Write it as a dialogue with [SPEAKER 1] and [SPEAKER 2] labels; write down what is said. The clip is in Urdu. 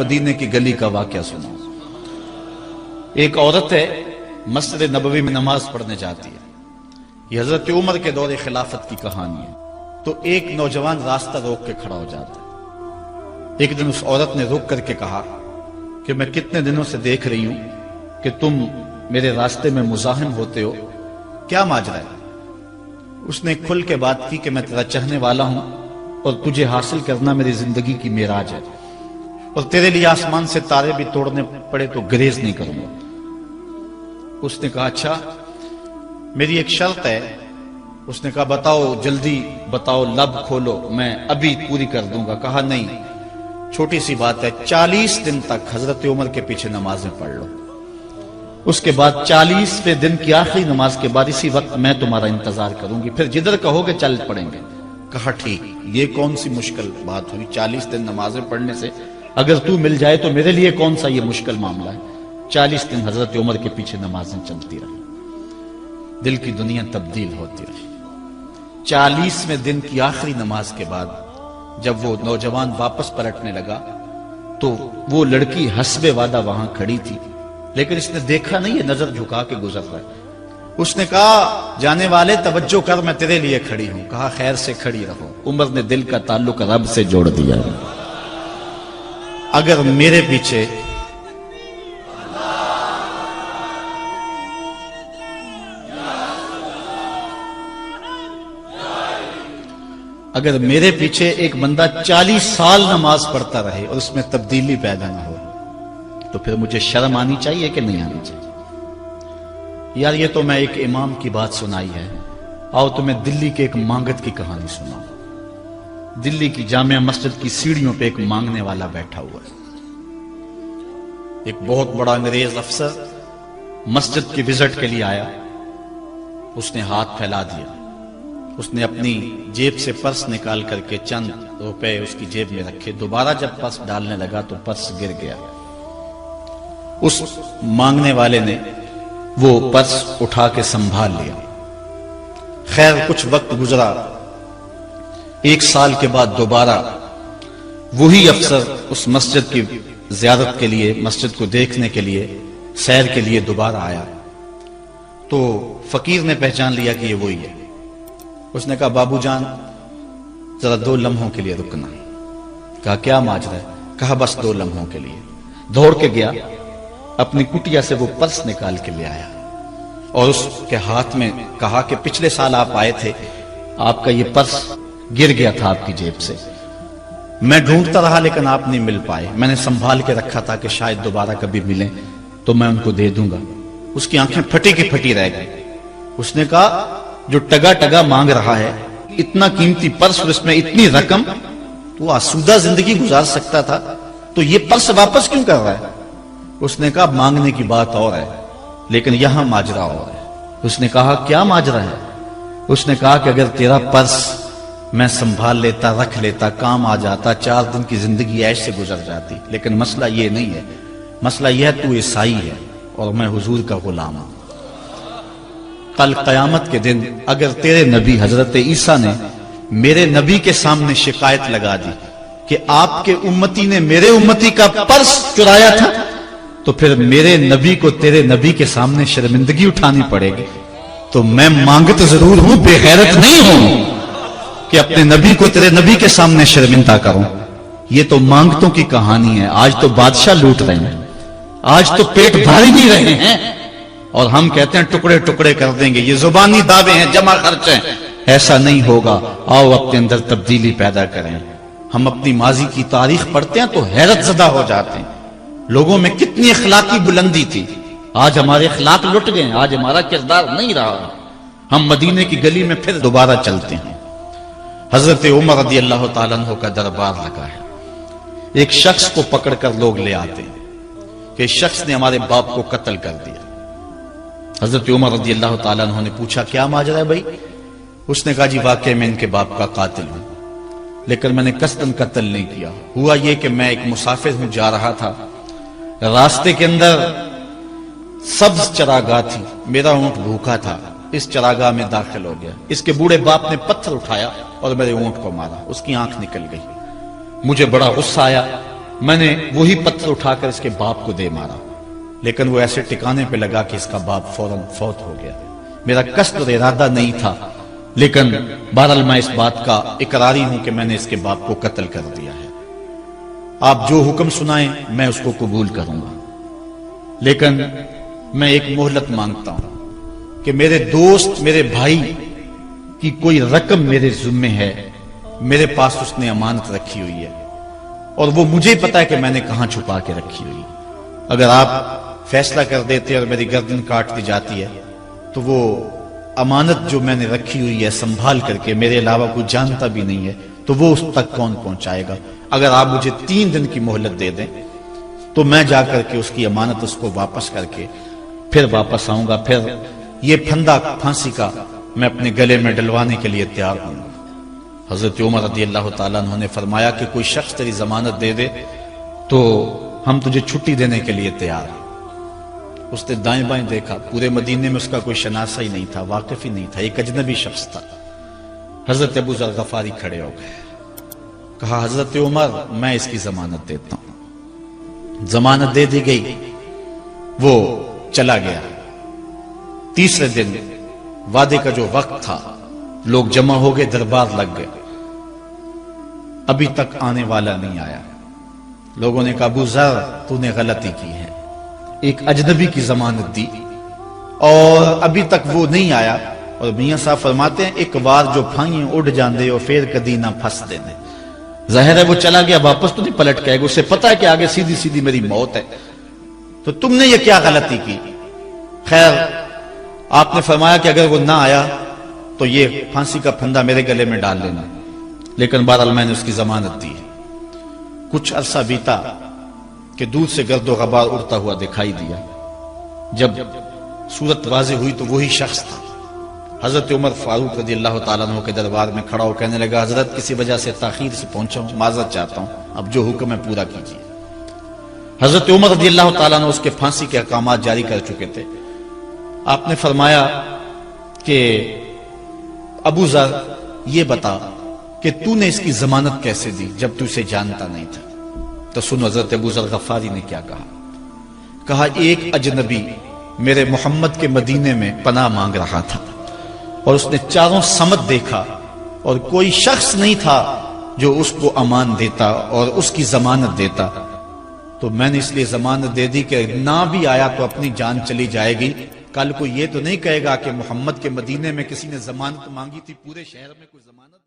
[SPEAKER 1] مدینے کی گلی کا واقعہ سنا۔ ایک عورت ہے مسجد نبوی میں نماز پڑھنے جاتی ہے۔ یہ حضرت عمر کے دور خلافت کی کہانی ہے۔ تو ایک نوجوان راستہ روک کے کھڑا ہو جاتا ہے۔ ایک دن اس عورت نے رک کر کے کہا کہ میں کتنے دنوں سے دیکھ رہی ہوں کہ تم میرے راستے میں مزاحم ہوتے ہو، کیا ماجرا ہے؟ اس نے کھل کے بات کی کہ میں تیرا چاہنے والا ہوں اور تجھے حاصل کرنا میری زندگی کی معراج ہے، اور تیرے لیے آسمان سے تارے بھی توڑنے پڑے تو گریز نہیں کروں گا۔ اس نے کہا اچھا، میری ایک شرط ہے۔ اس نے کہا بتاؤ، جلدی بتاؤ، لب کھولو، میں ابھی پوری کر دوں گا۔ کہا نہیں، چھوٹی سی بات ہے، 40 دن تک حضرت عمر کے پیچھے نمازیں پڑھ لو، اس کے بعد 40ویں دن کی آخری نماز کے بعد اسی وقت میں تمہارا انتظار کروں گی، پھر جدھر کہو گے چل پڑیں گے۔ کہا ٹھیک، یہ کون سی مشکل بات ہوئی؟ 40 دن نمازیں پڑھنے سے اگر تو مل جائے تو میرے لیے کون سا یہ مشکل معاملہ ہے۔ 40 دن حضرت عمر کے پیچھے نمازیں چلتی رہی، دل کی دنیا تبدیل ہوتی رہی۔ 40ویں دن کی آخری نماز کے بعد جب وہ نوجوان واپس پلٹنے لگا تو وہ لڑکی حسب وعدہ وہاں کھڑی تھی، لیکن اس نے دیکھا نہیں، یہ نظر جھکا کے گزر رہا ہے۔ اس نے کہا جانے والے توجہ کر، میں تیرے لیے کھڑی ہوں۔ کہا خیر سے کھڑی رہو۔ عمر نے دل کا تعلق رب سے جوڑ دیا۔ اگر میرے پیچھے ایک بندہ 40 سال نماز پڑھتا رہے اور اس میں تبدیلی پیدا نہ ہو تو پھر مجھے شرم آنی چاہیے کہ نہیں آنی چاہیے؟ یار یہ تو میں ایک امام کی بات سنائی ہے، آؤ تمہیں دلی کے ایک مانگت کی کہانی سناؤں۔ دلی کی جامع مسجد کی سیڑھیوں پہ ایک مانگنے والا بیٹھا ہوا ہے۔ ایک بہت بڑا انگریز افسر مسجد کی وزٹ کے لیے آیا، اس نے ہاتھ پھیلا دیا، اس نے اپنی جیب سے پرس نکال کر کے چند روپے اس کی جیب میں رکھے۔ دوبارہ جب پرس ڈالنے لگا تو پرس گر گیا۔ اس مانگنے والے نے وہ پرس اٹھا کے سنبھال لیا۔ خیر کچھ وقت گزرا، 1 سال کے بعد دوبارہ وہی افسر اس مسجد کی زیارت کے لیے، مسجد کو دیکھنے کے لیے، سیر کے لیے دوبارہ آیا تو فقیر نے پہچان لیا کہ یہ وہی ہے۔ اس نے کہا بابو جان ذرا 2 لمحوں کے لیے رکنا۔ کہا کیا ماجرا ہے؟ کہا بس 2 لمحوں کے لیے۔ دوڑ کے گیا، اپنی کٹیا سے وہ پرس نکال کے لے آیا اور اس کے ہاتھ میں کہا کہ پچھلے سال آپ آئے تھے، آپ کا یہ پرس گر گیا تھا آپ کی جیب سے، میں ڈھونڈتا رہا لیکن آپ نہیں مل پائے، میں نے سنبھال کے رکھا تھا کہ شاید دوبارہ کبھی ملیں تو میں ان کو دے دوں گا۔ اس کی آنکھیں پھٹی کی پھٹی رہ گئی۔ اس نے کہا جو ٹگا ٹگا مانگ رہا ہے، اتنا قیمتی پرس اور اس میں اتنی رقم، تو آسودہ زندگی گزار سکتا تھا، تو یہ پرس واپس کیوں کر رہا ہے؟ اس نے کہا مانگنے کی بات اور ہے لیکن یہاں ماجرا اور ہے۔ اس نے کہا کیا ماجرا ہے؟ اس نے کہا کہ اگر تیرا پرس میں سنبھال لیتا، رکھ لیتا، کام آ جاتا، 4 دن کی زندگی عیش سے گزر جاتی، لیکن مسئلہ یہ نہیں ہے، مسئلہ یہ ہے تو عیسائی ہے اور میں حضور کا غلام ہوں۔ کل قیامت کے دن اگر تیرے نبی حضرت عیسیٰ نے میرے نبی کے سامنے شکایت لگا دی کہ آپ کے امتی نے میرے امتی کا پرس چرایا تھا، تو پھر میرے نبی کو تیرے نبی کے سامنے شرمندگی اٹھانی پڑے گی۔ تو میں مانگت ضرور ہوں، بے غیرت نہیں ہوں کہ اپنے نبی کو تیرے نبی کے سامنے شرمندہ کروں۔ یہ تو مانگتوں کی کہانی ہے۔ آج تو بادشاہ لوٹ رہے ہیں، آج تو پیٹ بھاری نہیں رہے ہیں، اور ہم کہتے ہیں ٹکڑے ٹکڑے کر دیں گے۔ یہ زبانی دعوے ہیں، جمع خرچ ہیں، ایسا نہیں ہوگا۔ آؤ اپنے اندر تبدیلی پیدا کریں۔ ہم اپنی ماضی کی تاریخ پڑھتے ہیں تو حیرت زدہ ہو جاتے ہیں، لوگوں میں کتنی اخلاقی بلندی تھی، آج ہمارے اخلاق لٹ گئے ہیں، آج ہمارا کردار نہیں رہا۔ ہم مدینے کی گلی میں پھر دوبارہ چلتے ہیں۔ حضرت عمر رضی اللہ تعالیٰ عنہ کا دربار لگا ہے۔ ایک شخص کو پکڑ کر لوگ لے آتے ہیں کہ شخص نے ہمارے باپ کو قتل کر دیا۔ حضرت عمر رضی اللہ تعالیٰ عنہ نے پوچھا کیا ماجرا ہے بھائی؟ اس نے کہا جی واقعی میں ان کے باپ کا قاتل ہوں، لیکن میں نے قصداً قتل نہیں کیا۔ ہوا یہ کہ میں ایک مسافر ہوں، جا رہا تھا، راستے کے اندر سبز چراگاہ تھی، میرا اونٹ بھوکا تھا، اس چراگاہ میں داخل ہو گیا۔ اس کے بوڑھے باپ نے پتھر اٹھایا اور میرے اونٹ کو مارا، اس کی آنکھ نکل گئی۔ مجھے بڑا غصہ آیا، میں نے وہی پتھر اٹھا کر اس کے باپ کو دے مارا، لیکن وہ ایسے ٹکانے پہ لگا کہ اس کا باپ فوراً فوت ہو گیا۔ میرا قصد اور ارادہ نہیں تھا، لیکن بہرحال میں اس بات کا اقراری ہوں کہ میں نے اس کے باپ کو قتل کر دیا ہے۔ آپ جو حکم سنائیں میں اس کو قبول کروں گا، لیکن میں ایک مہلت مانگتا ہوں کہ میرے دوست، میرے بھائی کی کوئی رقم میرے ذمے ہے، میرے پاس اس نے امانت رکھی ہوئی ہے، اور وہ مجھے پتا ہے کہ میں نے کہاں چھپا کے رکھی ہوئی۔ اگر آپ فیصلہ کر دیتے اور میری گردن کاٹ دی جاتی ہے تو وہ امانت جو میں نے رکھی ہوئی ہے سنبھال کر کے میرے علاوہ کوئی جانتا بھی نہیں ہے، تو وہ اس تک کون پہنچائے گا؟ اگر آپ مجھے 3 دن کی مہلت دے دیں تو میں جا کر کے اس کی امانت اس کو واپس کر کے پھر واپس آؤں گا، پھر یہ پھندا پھانسی کا میں اپنے گلے میں ڈلوانے کے لیے تیار ہوں گا۔ حضرت عمر رضی اللہ تعالیٰ عنہ نے فرمایا کہ کوئی شخص تیری ضمانت دے دے تو ہم تجھے چھٹی دینے کے لیے تیار ہیں۔ اس نے دائیں بائیں دیکھا، پورے مدینے میں اس کا کوئی شناسہ ہی نہیں تھا، واقف ہی نہیں تھا، ایک اجنبی شخص تھا۔ حضرت ابو ذر غفاری کھڑے ہو گئے، کہا حضرت عمر میں اس کی ضمانت دیتا ہوں۔ ضمانت دے دی گئی، وہ چلا گیا۔ تیسرے دن وعدے کا جو وقت تھا، لوگ جمع ہو گئے، دربار لگ گئے، ابھی تک آنے والا نہیں آیا۔ لوگوں نے کہا ابو ذر تو نے غلطی کی ہے، ایک اجنبی کی ضمانت دی اور ابھی تک وہ نہیں آیا، اور میاں صاحب فرماتے ہیں ایک بار جو پھائیں اڑ جاندے اور پھر کدی نہ پھنس دینے۔ ظاہر ہے وہ چلا گیا، واپس تو نہیں پلٹ کے آئے گا، اسے پتا ہے کہ آگے سیدھی سیدھی میری موت ہے، تو تم نے یہ کیا غلطی کی؟ خیر آپ نے فرمایا کہ اگر وہ نہ آیا تو یہ پھانسی کا پھندا میرے گلے میں ڈال لینا، لیکن بہرحال میں نے اس کی ضمانت دی۔ کچھ عرصہ بیتا کہ دور سے گرد و غبار اڑتا ہوا دکھائی دیا۔ جب صورت واضح ہوئی تو وہی شخص تھا۔ حضرت عمر فاروق رضی اللہ تعالیٰ عنہ کے دربار میں کھڑا ہو کہنے لگا حضرت کسی وجہ سے تاخیر سے پہنچا ہوں، معذرت چاہتا ہوں، اب جو حکم ہے پورا کیجیے۔ حضرت عمر رضی اللہ تعالیٰ عنہ اس کے پھانسی کے احکامات جاری کر چکے تھے۔ آپ نے فرمایا کہ ابو ذر یہ بتا کہ تو نے اس کی ضمانت کیسے دی جب تو اسے جانتا نہیں تھا؟ تو سنو حضرت ابو ذر غفاری نے کیا کہا۔ کہا ایک اجنبی میرے محمد کے مدینے میں پناہ مانگ رہا تھا اور اس نے چاروں سمت دیکھا اور کوئی شخص نہیں تھا جو اس کو امان دیتا اور اس کی ضمانت دیتا، تو میں نے اس لیے ضمانت دے دی کہ نہ بھی آیا تو اپنی جان چلی جائے گی، کل کو یہ تو نہیں کہے گا کہ محمد کے مدینے میں کسی نے ضمانت مانگی تھی، پورے شہر میں کوئی ضمانت